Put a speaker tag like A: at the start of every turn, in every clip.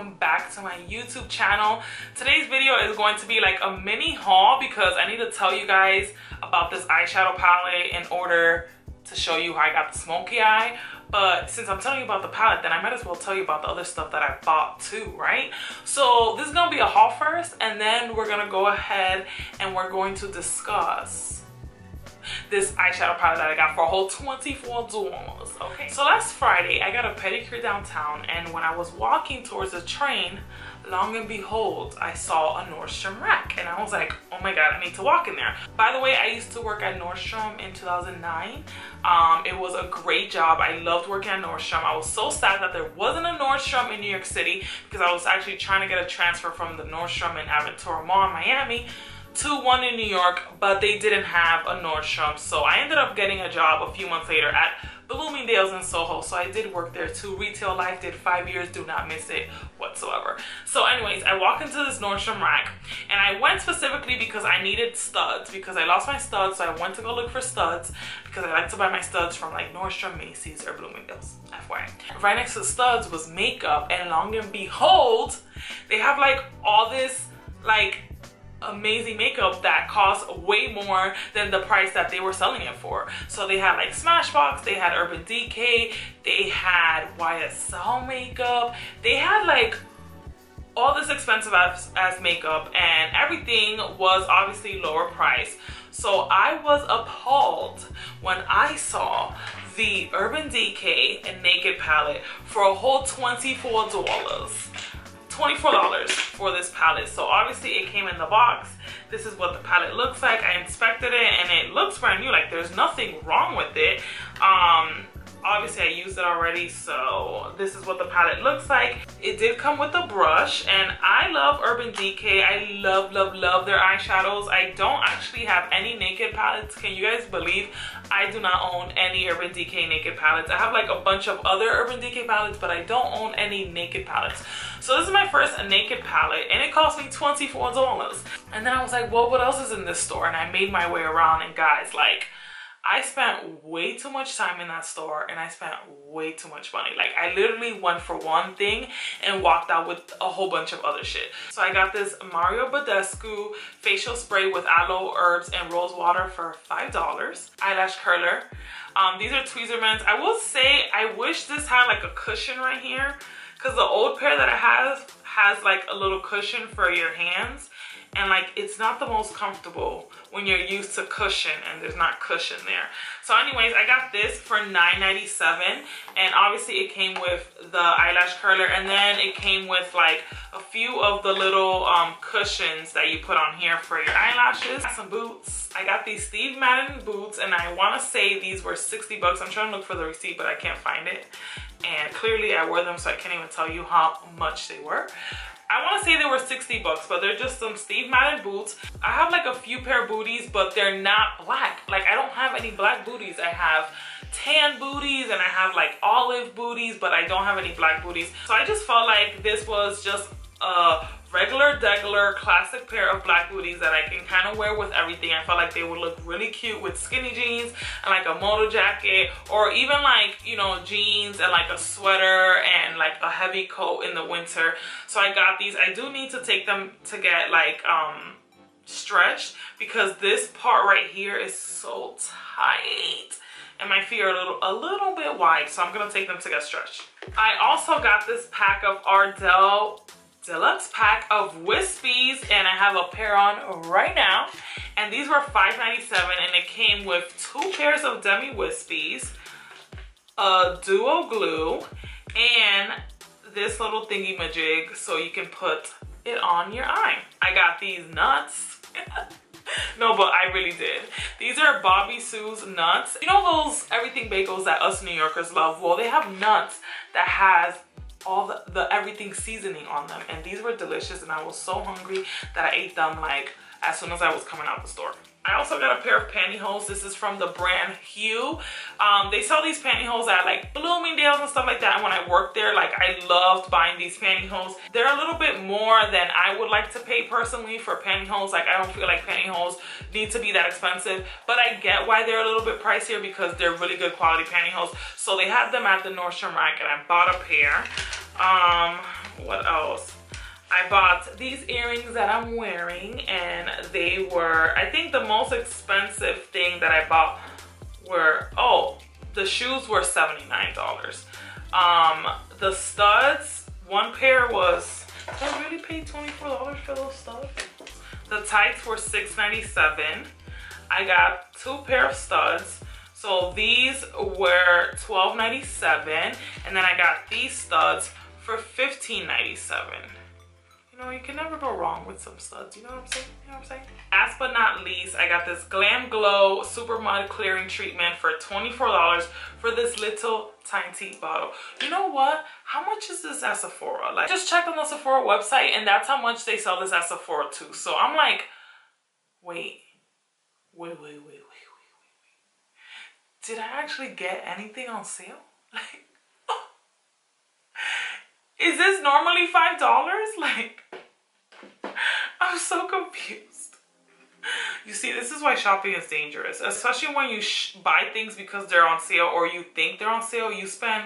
A: welcome back to my YouTube channel. Today's video is going to be like a mini haul because I need to tell you guys about this eyeshadow palette in order to show you how I got the smoky eye. But since I'm telling you about the palette, then I might as well tell you about the other stuff that I bought too, right? So this is gonna be a haul first, and then we're gonna go ahead and we're going to discuss this eyeshadow palette that I got for a whole $24. Okay, so last Friday I got a pedicure downtown, and when I was walking towards the train, long and behold, I saw a Nordstrom Rack, and I was like, oh my god, I need to walk in there. By the way, I used to work at Nordstrom in 2009. It was a great job. I loved working at Nordstrom. I was so sad that there wasn't a Nordstrom in New York City because I was actually trying to get a transfer from the Nordstrom in Aventura Mall in Miami to one in New York, but they didn't have a Nordstrom. So I ended up getting a job a few months later at Bloomingdale's in Soho. So I did work there too. Retail life, did 5 years, do not miss it whatsoever. So anyways, I walk into this Nordstrom Rack, and I went specifically because I needed studs because I lost my studs. So I went to go look for studs because I like to buy my studs from like Nordstrom, Macy's, or Bloomingdale's, FYI. Right next to studs was makeup, and long and behold, they have like all this like amazing makeup that costs way more than the price that they were selling it for. So they had like Smashbox, they had Urban Decay, they had YSL makeup, they had like all this expensive as makeup, and everything was obviously lower price. So I was appalled when I saw the Urban Decay and Naked palette for a whole $24 for this palette. So obviously it came in the box. This is what the palette looks like. I inspected it and it looks brand new. Like there's nothing wrong with it. Obviously I used it already, so this is what the palette looks like. It did come with a brush, and I love Urban Decay. I love their eyeshadows. I don't actually have any Naked palettes. Can you guys believe I do not own any Urban Decay Naked palettes? I have like a bunch of other Urban Decay palettes, but I don't own any Naked palettes. So this is my first Naked palette, and it cost me $24. And then I was like, well, what else is in this store? And I made my way around, and guys, like, I spent way too much time in that store, and I spent way too much money. Like I literally went for one thing and walked out with a whole bunch of other shit. So I got this Mario Badescu facial spray with aloe, herbs, and rose water for $5. Eyelash curler. These are tweezermans. I will say I wish this had like a cushion right here, because the old pair that I have has like a little cushion for your hands. And like it's not the most comfortable when you're used to cushion and there's not cushion there. So anyways, I got this for $9.97, and obviously it came with the eyelash curler, and then it came with like a few of the little cushions that you put on here for your eyelashes. Some boots. I got these Steve Madden boots, and I want to say these were 60 bucks. I'm trying to look for the receipt, but I can't find it. And clearly I wore them, so I can't even tell you how much they were. I want to say they were 60 bucks, but they're just some Steve Madden boots. I have like a few pair of booties, but they're not black. Like I don't have any black booties. I have tan booties and I have like olive booties, but I don't have any black booties. So I just felt like this was just a regular classic pair of black booties that I can kind of wear with everything. I felt like they would look really cute with skinny jeans and like a moto jacket, or even like, you know, jeans and like a sweater and like a heavy coat in the winter. So I got these. I do need to take them to get like stretched, because this part right here is so tight and my feet are a little bit wide, so I'm gonna take them to get stretched. I also got this pack of Ardell deluxe pack of wispies, and I have a pair on right now, and these were $5.97, and it came with 2 pairs of demi wispies, a duo glue, and this little thingy majig so you can put it on your eye. I got these nuts. No, but I really did. These are Bobby Sue's nuts. You know those everything bagels that us New Yorkers love? Well, they have nuts that has all the everything seasoning on them, and these were delicious, and I was so hungry that I ate them like as soon as I was coming out the store. I also got a pair of pantyhose. This is from the brand Hue. They sell these pantyhose at like Bloomingdale's and stuff like that. And when I worked there, like I loved buying these pantyhose. They're a little bit more than I would like to pay personally for pantyhose. Like I don't feel like pantyhose need to be that expensive, but I get why they're a little bit pricier because they're really good quality pantyhose. So they had them at the Nordstrom Rack and I bought a pair. What else? I bought these earrings that I'm wearing, and they were, I think the most expensive thing that I bought were, oh, the shoes were $79. The studs, one pair was, did I really pay $24 for those studs? The tights were $6.97. I got 2 pair of studs. So these were $12.97, and then I got these studs for $15.97. You know, you can never go wrong with some studs, you know what I'm saying? You know what I'm saying? Last but not least, I got this Glam Glow Super Mud Clearing Treatment for $24 for this little tiny bottle. You know what? How much is this at Sephora? Like, just checked on the Sephora website, and that's how much they sell this at Sephora too. So I'm like, wait. Did I actually get anything on sale? Like, is this normally $5? Like, I'm so confused. You see, this is why shopping is dangerous, especially when you buy things because they're on sale or you think they're on sale. You spend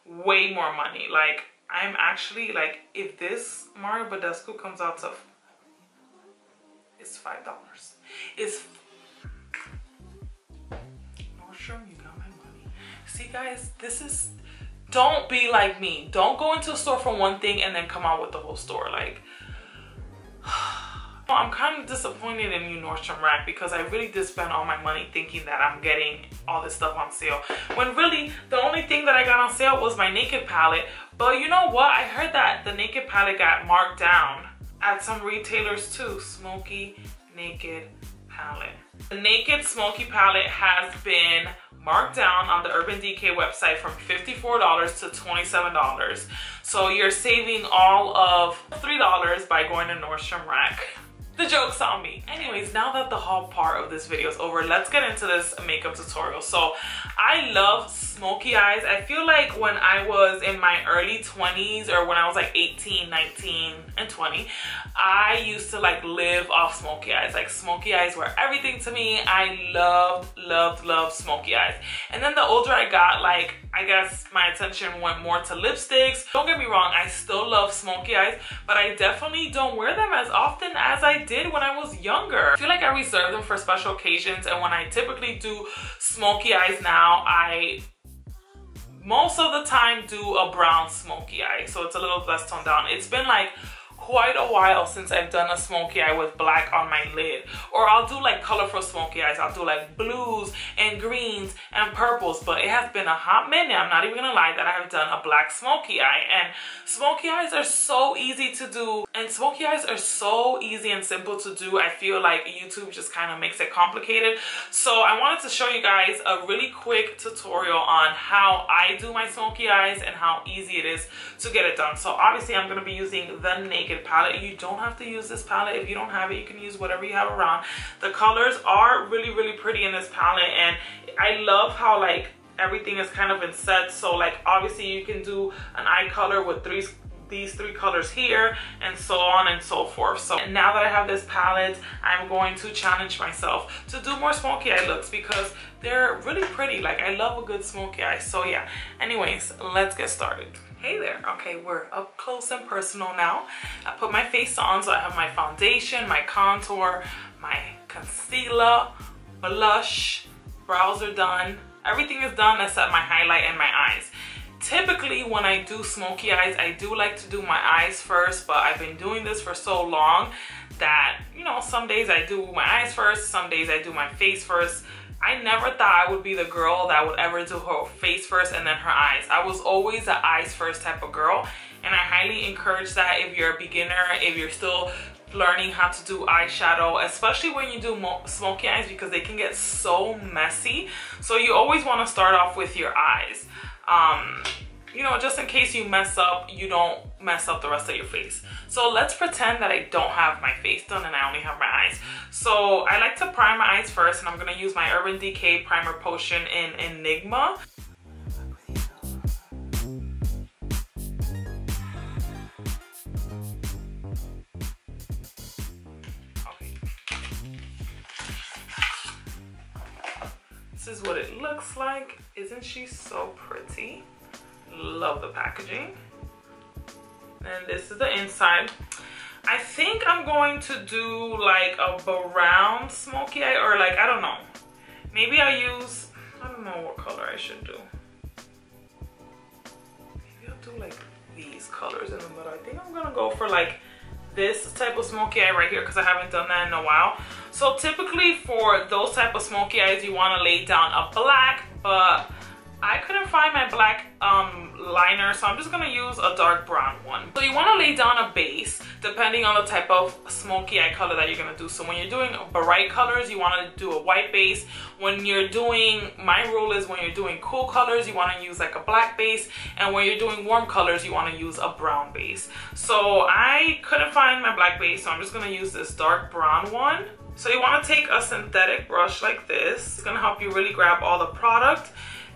A: way more money. Like, I'm actually like, if this Mario Badescu comes out to, it's $5. It's Nordstrom, you got my money. See, guys, this is, don't be like me. Don't go into a store for one thing and then come out with the whole store. Like, I'm kind of disappointed in you, Nordstrom Rack, because I really did spend all my money thinking that I'm getting all this stuff on sale, when really the only thing that I got on sale was my Naked palette. But you know what? I heard that the Naked palette got marked down at some retailers too. Smoky Naked palette. The Naked Smoky palette has been marked down on the Urban Decay website from $54 to $27. So you're saving all of $3 by going to Nordstrom Rack. The joke's on me. Anyways, now that the haul part of this video is over, let's get into this makeup tutorial. So I love smoky eyes. I feel like when I was in my early 20s, or when I was like 18, 19, and 20, I used to like live off smoky eyes. Like, smoky eyes were everything to me. I loved smoky eyes. And then the older I got, like, I guess my attention went more to lipsticks. Don't get me wrong, I still love smoky eyes, but I definitely don't wear them as often as I did when I was younger. I feel like I reserve them for special occasions, and when I typically do smoky eyes now, I most of the time do a brown smoky eye, so it's a little less toned down. It's been like quite a while since I've done a smoky eye with black on my lid. Or I'll do like colorful smoky eyes. I'll do like blues and greens and purples, but it has been a hot minute, I'm not even gonna lie, that I have done a black smoky eye. And smoky eyes are so easy to do, and smoky eyes are so easy and simple to do. I feel like YouTube just kind of makes it complicated. So I wanted to show you guys a really quick tutorial on how I do my smoky eyes and how easy it is to get it done. So obviously I'm gonna be using the Naked palette. You don't have to use this palette. If you don't have it, you can use whatever you have around. The colors are really pretty in this palette, and I love how like everything is kind of in sets. So like obviously you can do an eye color with these three colors here, and so on and so forth. So now that I have this palette, I'm going to challenge myself to do more smoky eye looks because they're really pretty. Like, I love a good smoky eye. So yeah, anyways, let's get started. Hey there. Okay, we're up close and personal now. I put my face on, so I have my foundation, my contour, my concealer, blush, brows are done. Everything is done except my highlight and my eyes. Typically when I do smoky eyes, I do like to do my eyes first, but I've been doing this for so long that, you know, some days I do my eyes first, some days I do my face first. I never thought I would be the girl that would ever do her face first and then her eyes. I was always an eyes first type of girl, and I highly encourage that if you're a beginner, if you're still learning how to do eyeshadow, especially when you do smoky eyes, because they can get so messy. So you always want to start off with your eyes. You know, just in case you mess up, you don't mess up the rest of your face. So let's pretend that I don't have my face done and I only have my eyes. So I like to prime my eyes first, and I'm gonna use my Urban Decay Primer Potion in Enigma. Okay. This is what it looks like. Isn't she so pretty? Love the packaging. And this is the inside. I think I'm going to do like a brown smoky eye, or like, I don't know. Maybe I don't know what color I should do. Maybe I'll do like these colors in the middle. I think I'm gonna go for like this type of smoky eye right here because I haven't done that in a while. So typically for those type of smoky eyes, you want to lay down a black, but I couldn't find my black liner, so I'm just gonna use a dark brown one. So you want to lay down a base depending on the type of smoky eye color that you're gonna do. So when you're doing bright colors, you want to do a white base. When you're doing, my rule is when you're doing cool colors, you want to use like a black base, and when you're doing warm colors, you want to use a brown base. So I couldn't find my black base, so I'm just gonna use this dark brown one. So you want to take a synthetic brush like this. It's gonna help you really grab all the product.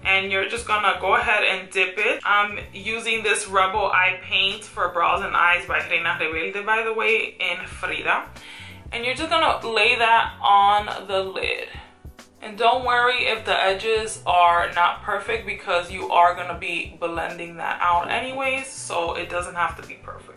A: And you're just gonna go ahead and dip it. I'm using this Rebel Eye Paint for Brows and Eyes by Reina Rebelde, by the way, in Frida. And you're just gonna lay that on the lid. And don't worry if the edges are not perfect because you are gonna be blending that out anyways, so it doesn't have to be perfect.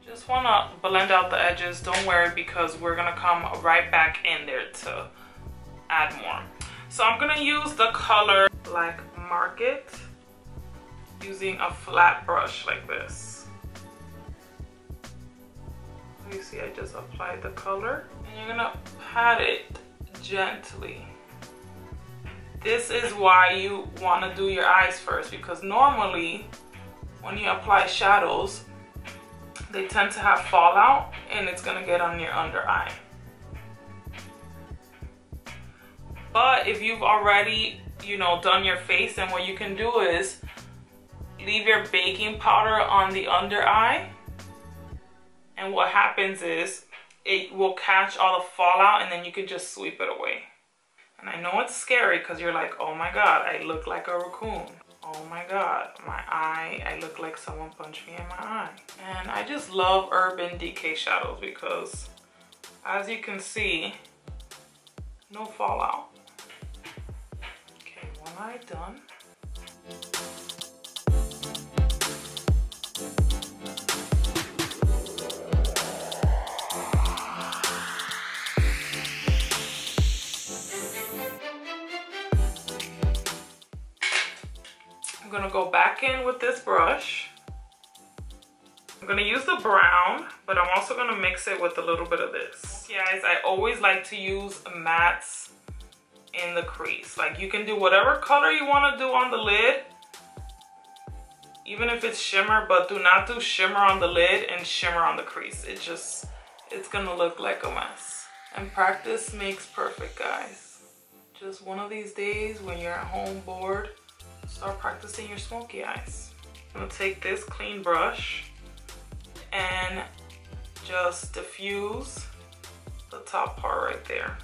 A: Just want to blend out the edges. Don't worry because we're going to come right back in there to add more. So I'm going to use the color like Market using a flat brush like this. You see I just applied the color and you're going to pat it gently. This is why you want to do your eyes first, because normally when you apply shadows, they tend to have fallout and it's gonna get on your under eye. But if you've already, you know, done your face, then what you can do is leave your baking powder on the under eye, and what happens is it will catch all the fallout and then you can just sweep it away. And I know it's scary because you're like, oh my god, I look like a raccoon. Oh my god, my eye, I look like someone punched me in my eye. And I just love Urban Decay shadows because, as you can see, no fallout. Okay, one eye done. I'm gonna go back in with this brush. I'm gonna use the brown, but I'm also gonna mix it with a little bit of this. Guys, I always like to use mattes in the crease. Like, you can do whatever color you wanna do on the lid, even if it's shimmer, but do not do shimmer on the lid and shimmer on the crease. It's gonna look like a mess. And practice makes perfect, guys. Just one of these days when you're at home bored, start practicing your smoky eyes. I'm gonna take this clean brush and just diffuse the top part right there.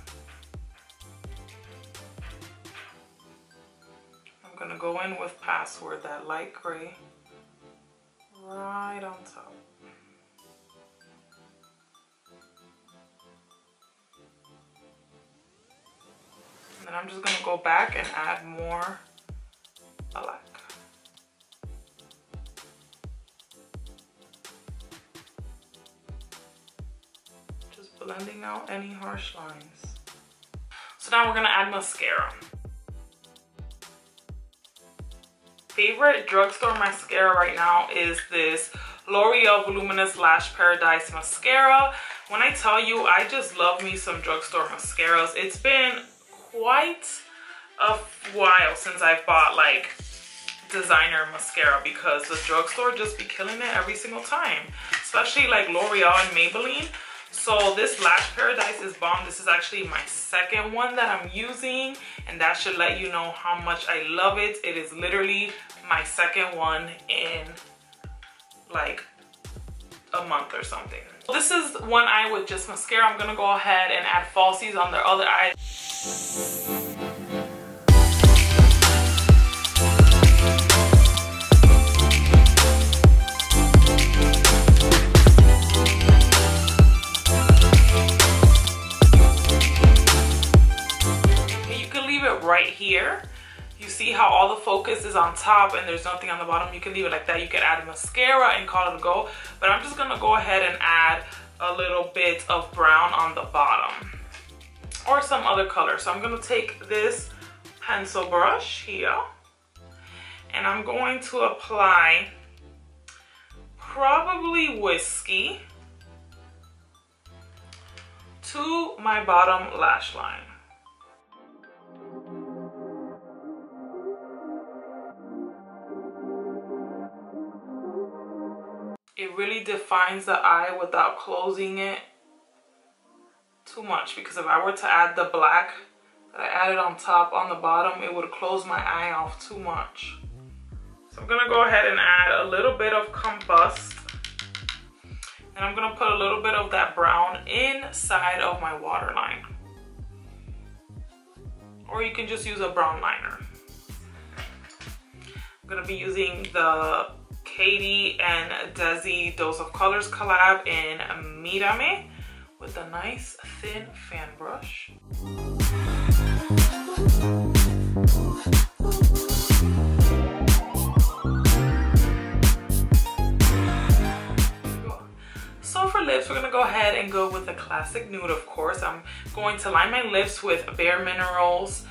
A: I'm gonna go in with Password, that light gray, right on top. And then I'm just gonna go back and add more black. Just blending out any harsh lines. So now we're gonna add mascara. Favorite drugstore mascara right now is this L'Oreal Voluminous Lash Paradise Mascara. When I tell you, I just love me some drugstore mascaras. It's been quite a while since I've bought like designer mascara because the drugstore just be killing it every single time, especially like L'Oreal and Maybelline. So this Lash Paradise is bomb. This is actually my second one that I'm using, and that should let you know how much I love it. It is literally my second one in like a month or something. This is one eye with just mascara. I'm gonna go ahead and add falsies on the other eye. here. You see how all the focus is on top and there's nothing on the bottom. You can leave it like that. You can add mascara and call it a go. But I'm just gonna go ahead and add a little bit of brown on the bottom or some other color. So I'm gonna take this pencil brush here and I'm going to apply probably whiskey to my bottom lash line. It really defines the eye without closing it too much, because if I were to add the black that I added on top on the bottom, it would close my eye off too much. So I'm gonna go ahead and add a little bit of Combust, and I'm gonna put a little bit of that brown inside of my waterline. Or you can just use a brown liner. I'm gonna be using the Katie and Desi Dose of Colors collab in Mírame with a nice thin fan brush. So for lips, we're gonna go ahead and go with the classic nude, of course. I'm going to line my lips with Bare Minerals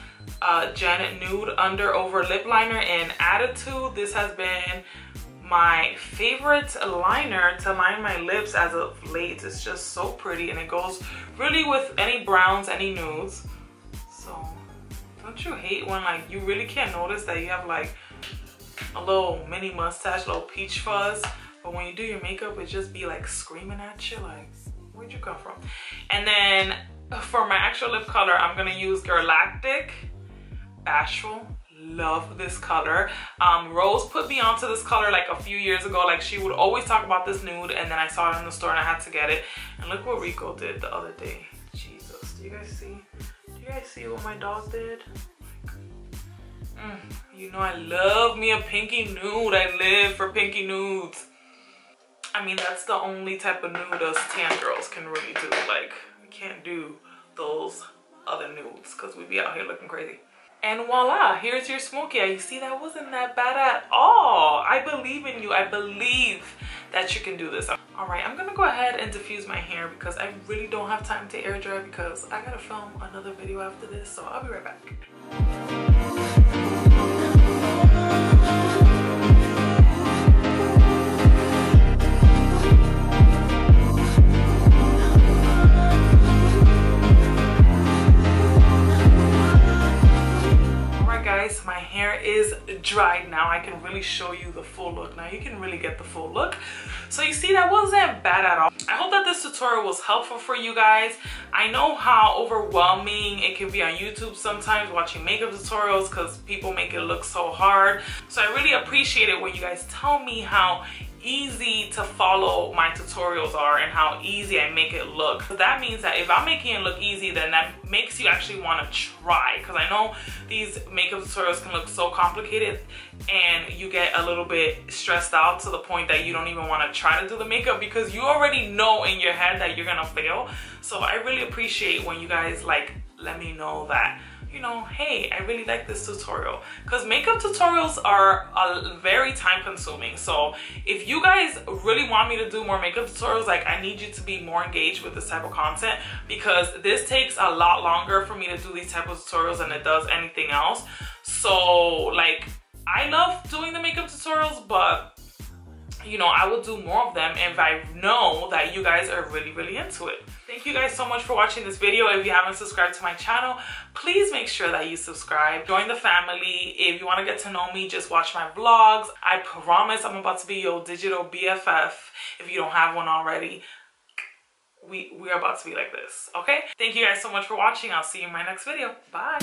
A: Gen Nude Under Over Lip Liner in Attitude. This has been my favorite liner to line my lips as of late. It's just so pretty and it goes really with any browns, any nudes. So don't you hate when like you really can't notice that you have like a little mini mustache, little peach fuzz, but when you do your makeup it just be like screaming at you like, where'd you come from? And then for my actual lip color, I'm gonna use Galactic Bashful. Love this color. Rose put me onto this color like a few years ago. Like she would always talk about this nude, and then I saw it in the store and I had to get it. And look what Rico did the other day. Jesus, do you guys see? Do you guys see what my dog did? You know I love me a pinky nude. I live for pinky nudes. I mean, that's the only type of nude us tan girls can really do. Like, we can't do those other nudes because we be out here looking crazy. And voila, here's your smoky eye. You see, that wasn't that bad at all. I believe in you. I believe that you can do this. All right, I'm gonna go ahead and diffuse my hair because I really don't have time to air dry because I gotta film another video after this, so I'll be right back. My hair is dried now. I can really show you the full look. Now you can really get the full look. So you see, that wasn't bad at all. I hope that this tutorial was helpful for you guys. I know how overwhelming it can be on YouTube sometimes watching makeup tutorials because people make it look so hard. So I really appreciate it when you guys tell me how easy to follow my tutorials are and how easy I make it look. That means that if I'm making it look easy, then that makes you actually want to try, because I know these makeup tutorials can look so complicated and you get a little bit stressed out to the point that you don't even want to try to do the makeup because you already know in your head that you're gonna fail. So I really appreciate when you guys like let me know that, you know, hey, I really like this tutorial, because makeup tutorials are very time consuming. So if you guys really want me to do more makeup tutorials, like I need you to be more engaged with this type of content, because this takes a lot longer for me to do these type of tutorials than it does anything else. So like, I love doing the makeup tutorials, but you know, I will do more of them if I know that you guys are really, really into it. Thank you guys so much for watching this video. If you haven't subscribed to my channel, please make sure that you subscribe. Join the family. If you want to get to know me, just watch my vlogs. I promise I'm about to be your digital BFF. If you don't have one already, we are about to be like this, okay? Thank you guys so much for watching. I'll see you in my next video. Bye.